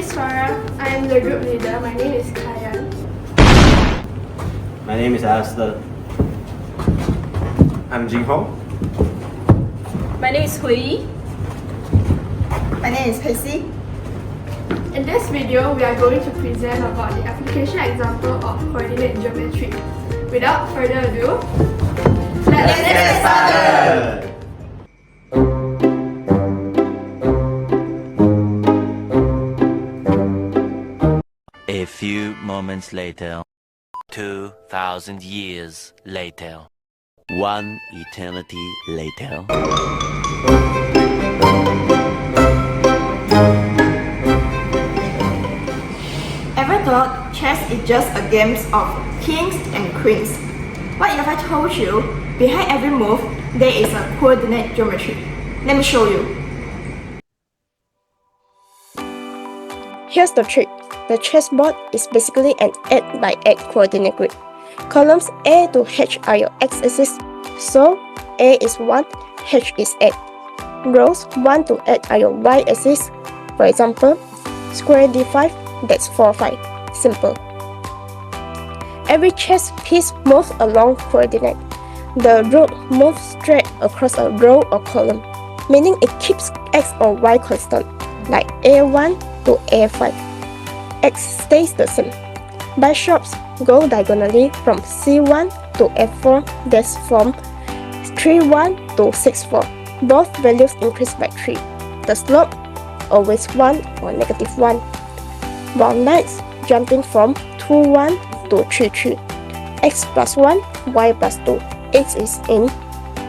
is Farah. I am the group leader. My name is Mok Qa Yan. My name is Alastair. I'm Jing Hong. My name is Hui Yii. My name is Pei Xi. In this video, we are going to present about the application example of coordinate geometry. Without further ado, let's get started! A few moments later, 2,000 years later, one eternity later. Ever thought chess is just a game of kings and queens? What if I told you behind every move there is a coordinate geometry? Let me show you. Here's the trick. The chessboard is basically an 8x8 coordinate grid. Columns A to H are your x-axis, so A is 1, H is 8. Rows 1 to 8 are your y-axis. For example, square d5, that's 4, 5. Simple. Every chess piece moves along coordinate. The rook moves straight across a row or column, meaning it keeps x or y constant, like a1 to a5. X stays the same. Bishops go diagonally from c1 to f4, that's from 3-1 to 6-4. Both values increase by 3. The slope always 1 or -1. While knights jumping from 2-1 to 3-3. X plus 1, y plus 2. X is in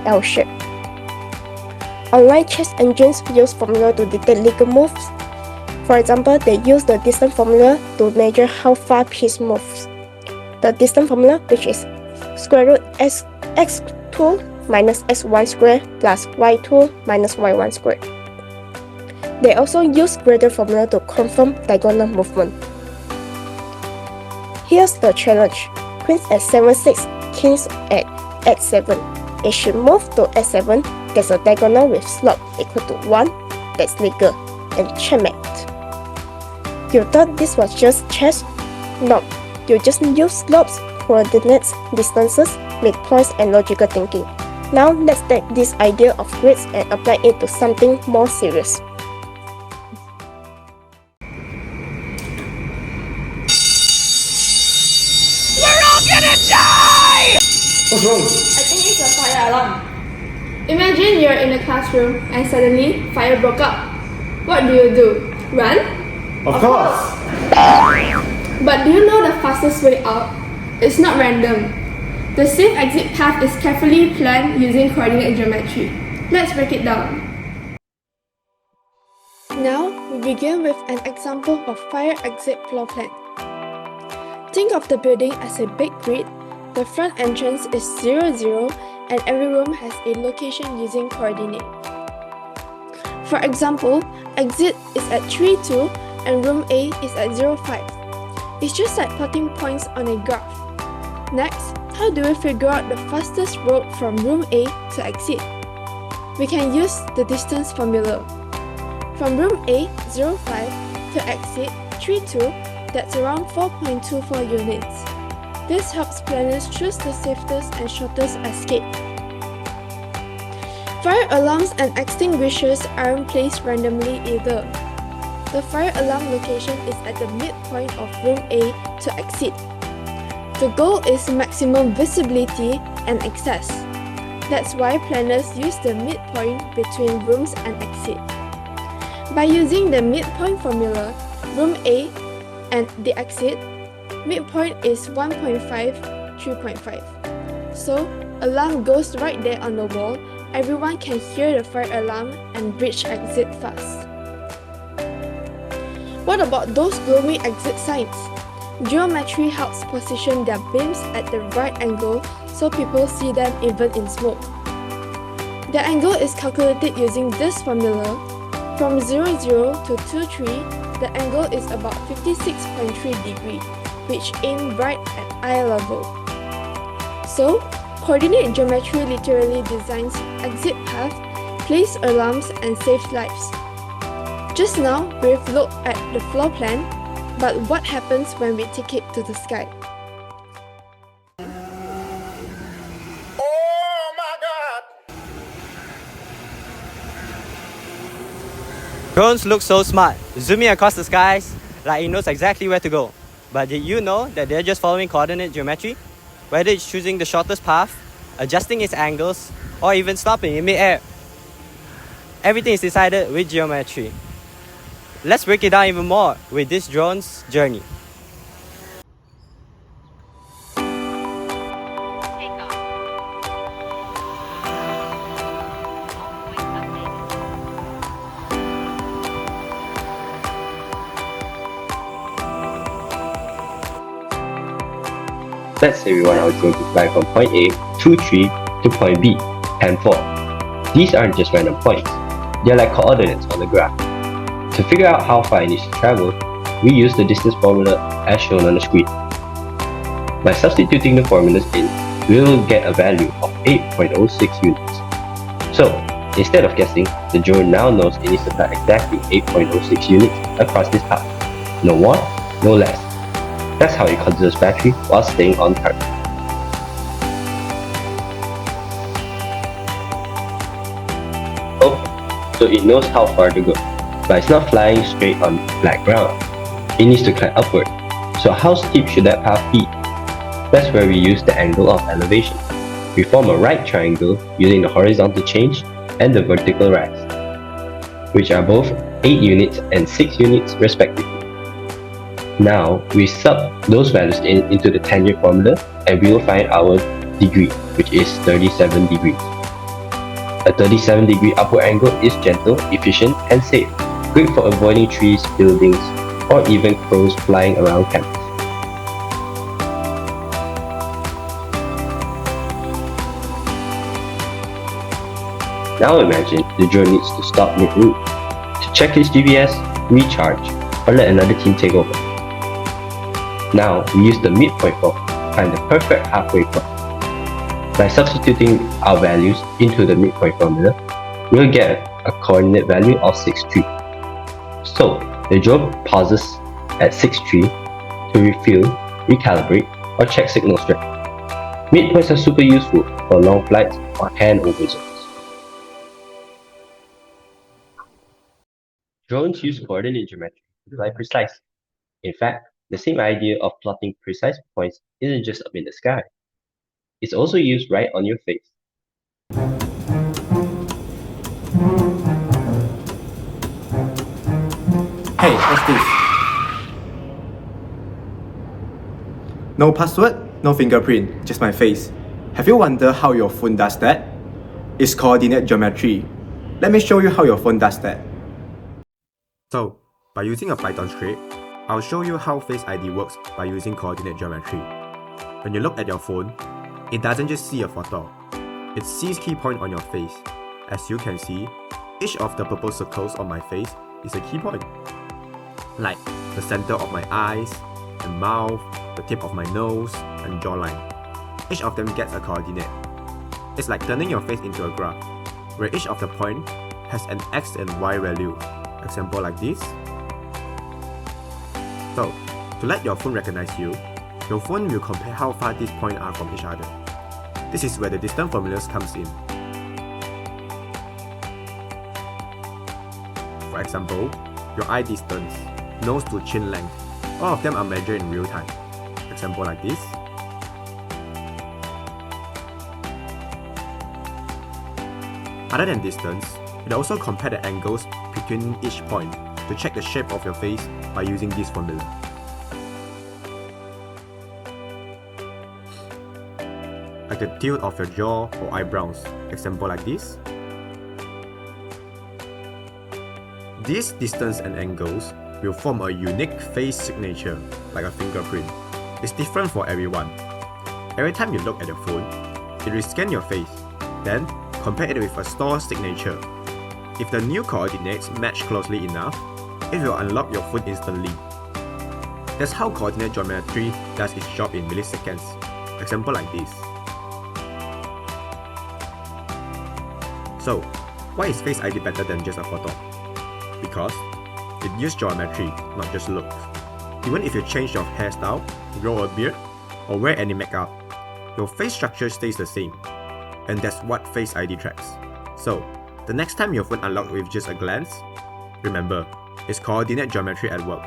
L shape. Online chess engines use formula to detect legal moves. For example, they use the distance formula to measure how far piece moves. The distance formula, which is square root x2 minus x1 squared plus y2 minus y1 squared. They also use gradient formula to confirm diagonal movement. Here's the challenge. Queens at 7-6, kings at 8-7. If she moves to 8-7, there's a diagonal with slope equal to 1, that's legal, and checkmate. You thought this was just chess? No, you just use slopes, coordinates, distances, midpoints, and logical thinking. Now let's take this idea of grids and apply it to something more serious. What's wrong? I think it's a fire alarm. Imagine you're in a classroom and suddenly fire broke up. What do? Run? Of course! But do you know the fastest way out? It's not random. The safe exit path is carefully planned using coordinate geometry. Let's break it down. Now, we begin with an example of fire exit floor plan. Think of the building as a big grid. The front entrance is 0, 0, and every room has a location using coordinate. For example, exit is at 3, 2, and room A is at 0, 5. It's just like plotting points on a graph. Next, how do we figure out the fastest road from room A to exit? We can use the distance formula. From room A, 0, 5, to exit, 3, 2, that's around 4.24 units. This helps planners choose the safest and shortest escape. Fire alarms and extinguishers aren't placed randomly either. The fire alarm location is at the midpoint of room A to exit. The goal is maximum visibility and access. That's why planners use the midpoint between rooms and exit. By using the midpoint formula, room A and the exit, midpoint is 1.5, 3.5. So, alarm goes right there on the wall. Everyone can hear the fire alarm and reach exit fast. What about those glowing exit signs? Geometry helps position their beams at the right angle so people see them even in smoke. The angle is calculated using this formula. From 0, 0 to 2, 3, the angle is about 56.3 degrees, which aim right at eye level. So, coordinate geometry literally designs exit paths, place alarms, and saves lives. Just now, we've looked at the floor plan, but what happens when we take it to the sky? Drones look so smart, zooming across the skies like it knows exactly where to go. But did you know that they're just following coordinate geometry? Whether it's choosing the shortest path, adjusting its angles, or even stopping in mid-air. Everything is decided with geometry. Let's break it down even more with this drone's journey. Let's say we want our drone to fly from point A, 2, 3 to point B, 10, 4. These aren't just random points, they're like coordinates on the graph. To figure out how far it needs to travel, we use the distance formula as shown on the screen. By substituting the formulas in, we will get a value of 8.06 units. So, instead of guessing, the drone now knows it needs to fly exactly 8.06 units across this path. No more, no less. That's how it conserves battery while staying on target. Oh, so it knows how far to go, but it's not flying straight on flat ground. It needs to climb upward. So how steep should that path be? That's where we use the angle of elevation. We form a right triangle using the horizontal change and the vertical rise, which are both 8 units and 6 units respectively. Now, we sub those values into the tangent formula and we will find our degree, which is 37 degrees. A 37-degree upward angle is gentle, efficient, and safe, great for avoiding trees, buildings, or even crows flying around campus. Now imagine the drone needs to stop mid-route to check its GPS, recharge, or let another team take over. Now, we use the midpoint formula to find the perfect halfway point. By substituting our values into the midpoint formula, we'll get a coordinate value of 6.3. So, the drone pauses at 6.3 to refuel, recalibrate, or check signal strength. Midpoints are super useful for long flights or hand-over zones. Drones use coordinate geometry to fly precisely. In fact, the same idea of plotting precise points isn't just up in the sky. It's also used right on your face. Hey, what's this? No password, no fingerprint, just my face. Have you wondered how your phone does that? It's coordinate geometry. Let me show you how your phone does that. So, by using a Python script, I'll show you how Face ID works by using coordinate geometry. When you look at your phone, it doesn't just see a photo, it sees key point on your face. As you can see, each of the purple circles on my face is a key point. Like the center of my eyes and mouth, the tip of my nose, and jawline. Each of them gets a coordinate. It's like turning your face into a graph, where each of the point has an x and y value. Example like this. So, to let your phone recognize you, your phone will compare how far these points are from each other. This is where the distance formulas comes in. For example, your eye distance, nose to chin length, all of them are measured in real time. Example like this. Other than distance, it also compares the angles between each point to check the shape of your face by using this formula. Like the tilt of your jaw or eyebrows, example like this. These distance and angles will form a unique face signature, like a fingerprint. It's different for everyone. Every time you look at your phone, it will scan your face, then compare it with a store signature. If the new coordinates match closely enough, it will unlock your phone instantly. That's how coordinate geometry does its job in milliseconds. Example like this. So, why is Face ID better than just a photo? Because It uses geometry, not just looks. Even if you change your hairstyle, grow a beard, or wear any makeup, your face structure stays the same. And that's what Face ID tracks. So, the next time your phone unlocks with just a glance, remember, it's coordinate geometry at work.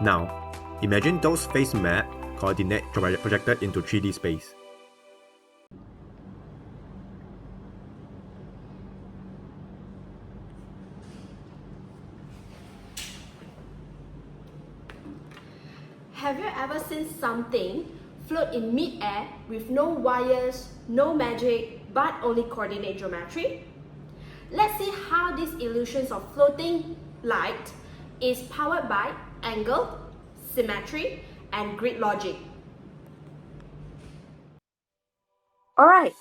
Now, imagine those face map coordinate projected into 3D space. Have you ever seen something float in mid-air with no wires, no magic, but only coordinate geometry? Let's see how these illusions of floating light is powered by angle, symmetry, and grid logic. Alright,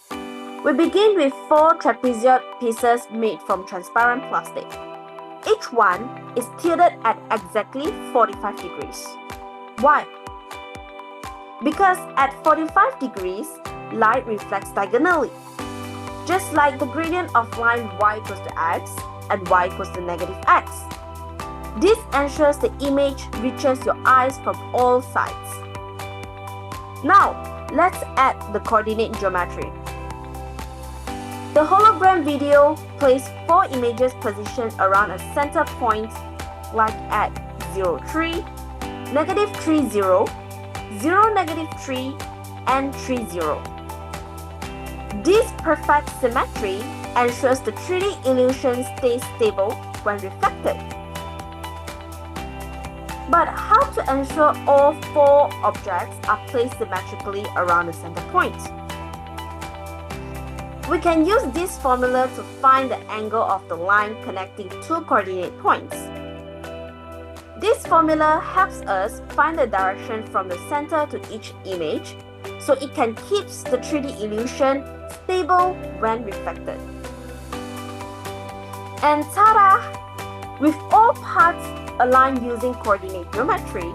we begin with 4 trapezoid pieces made from transparent plastic. Each one is tilted at exactly 45 degrees. Why? Because at 45 degrees, light reflects diagonally. Just like the gradient of line y equals to x and y equals to negative x. This ensures the image reaches your eyes from all sides. Now, let's add the coordinate geometry. The hologram video plays 4 images positioned around a center point like at 0, 3, negative 3, 0, 0, negative 3, and 3, 0. This perfect symmetry ensures the 3D illusion stays stable when reflected. But how to ensure all 4 objects are placed symmetrically around the center point? We can use this formula to find the angle of the line connecting 2 coordinate points. This formula helps us find the direction from the center to each image, so it can keep the 3D illusion stable when reflected. And ta-da! With all parts aligned using coordinate geometry,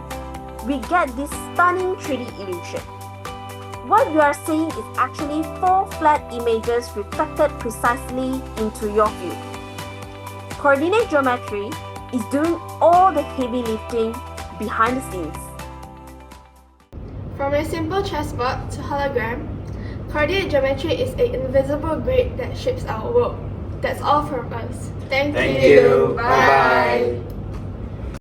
we get this stunning 3D illusion. What we are seeing is actually 4 flat images reflected precisely into your view. Coordinate geometry is doing all the heavy lifting behind the scenes. From a simple chessboard to hologram, coordinate geometry is an invisible grid that shapes our world. That's all from us. Thank you. Bye-bye.